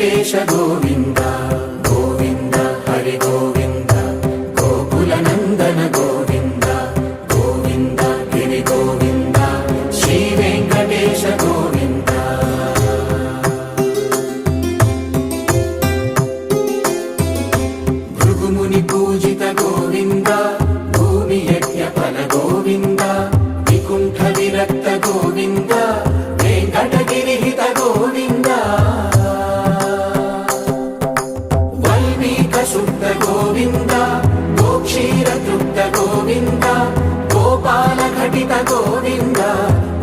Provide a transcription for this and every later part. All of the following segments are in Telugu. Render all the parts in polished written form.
వెంకటేశ గోవింద గోవింద హరి గోవింద గోకుల నందన గోవింద గోవింద గిరి గోవింద శ్రీ వెంకటేశ గోవింద భృగుముని పూజిత గోవింద భూమి యజ్ఞ ఫల గోవింద వికుంఠ విరక్త గోవింద వెంకటగిరిహిత గోవింద వల్మీక శుద్ధ గోవింద గోక్షీర తృప్త గోవింద గోపాల ఘటిత గోవింద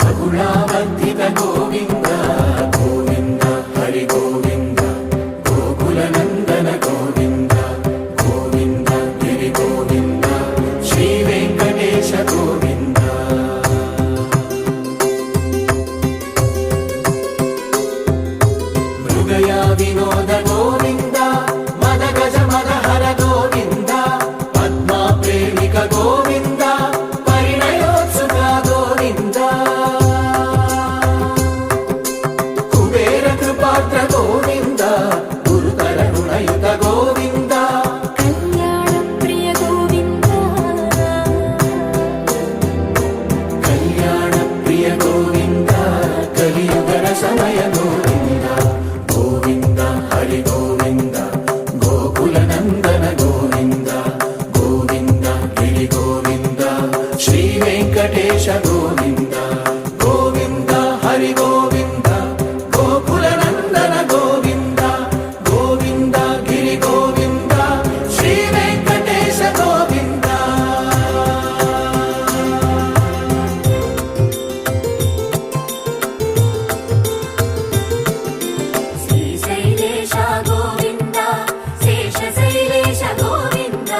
బహుళావర్ధిత గోవింద గోవింద హరి గోవింద గోకుల నందన గోవింద గోవింద గిరి గోవింద శ్రీ వెంకటేశ గోవింద మృగయా వినోద గోవింద మద గజ మద హర గోవింద పద్మా ప్రేమిక గోవింద పరిణయోత్సుక గోవింద కుబేర కృపాత్ర గోవింద గురుతర గుణయుత గోవింద కళ్యాణ ప్రియ గోవింద కళ్యాణ ప్రియ గోవింద కలియుగ రసమయ గోవింద గోవింద హరి గోవింద గోకుల నందన గోవింద గోవింద గిరి గోవింద శ్రీ వెంకటేశ గోవింద గోవింద హరి గోవింద గోకుల నందన గోవింద గోవింద గిరి గోవింద శ్రీ వెంకటేశ గోవింద శ్రీశైలేశ గోవింద శేషశైలేశ గోవింద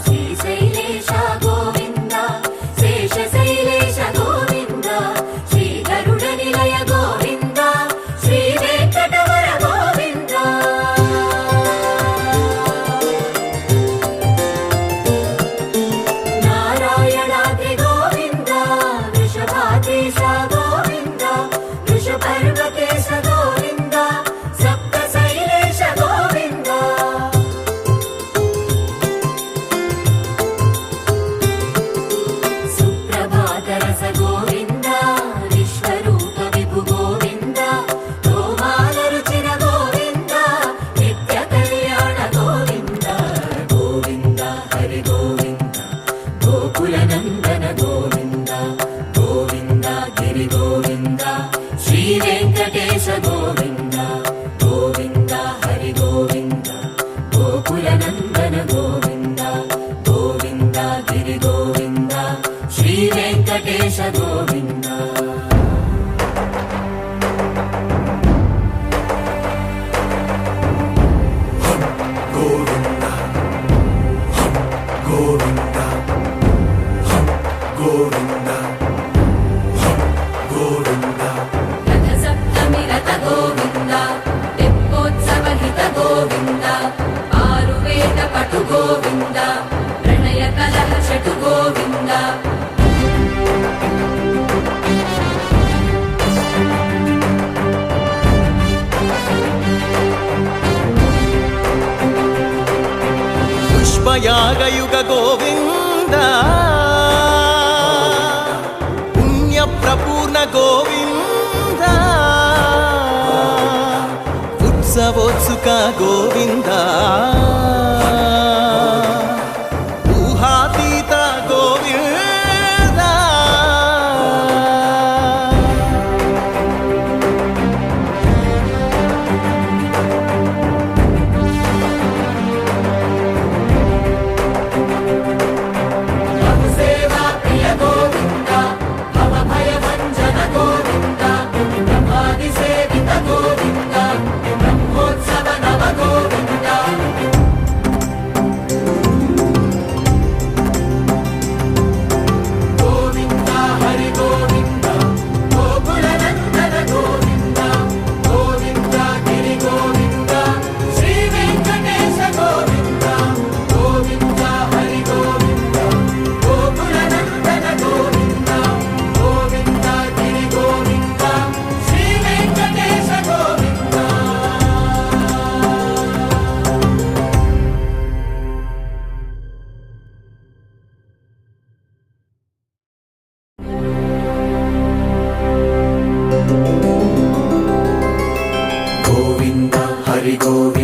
శ్రీశైలేశ గోవింద శేషశైలేశ గోవింద శ్రీ గరుడ నిలయ గోవింద శ్రీ వెంకటవర గోవింద నారాయణాద్రి గోవింద వృషభాదేశ గోవింద వృషపర్వతేశ గోవింద సప్తశైలేశ గోవింద సుప్రభాతరస గోవింద విశ్వరూప విభు గోవింద గోమాల రుచిర గోవింద నిత్య కళ్యాణ గోవింద గోవింద హరి గోవింద గోకుల నందన గోవింద గోవింద గిరి గోవింద శ్రీ వెంకటేశ గోవింద గోవింద హరి గోవింద గోకుల నందన గోవింద గోవింద గిరి గోవింద శ్రీ వెంకటేశ గోవింద గోవింద గోవింద గోవింద గోవింద రథ సప్తమి రథ గోవింద తెప్పోత్సవ హిత గోవింద ఆరువేద పటు గోవింద ప్రణయ కలహ షటు గోవింద పుష్పయాగయుగ గోవింద పుణ్యప్రపూర్ణ గోవింద ఉత్సవోత్సుక గోవింద ఊహాతీత గోవింద సేవా ప్రియ గోవింద భవ భయ భంజన గోవింద బ్రహ్మాది సేవిత గోవింద బ్రహ్మోత్సవ నవ గోవింద హరి గోవింద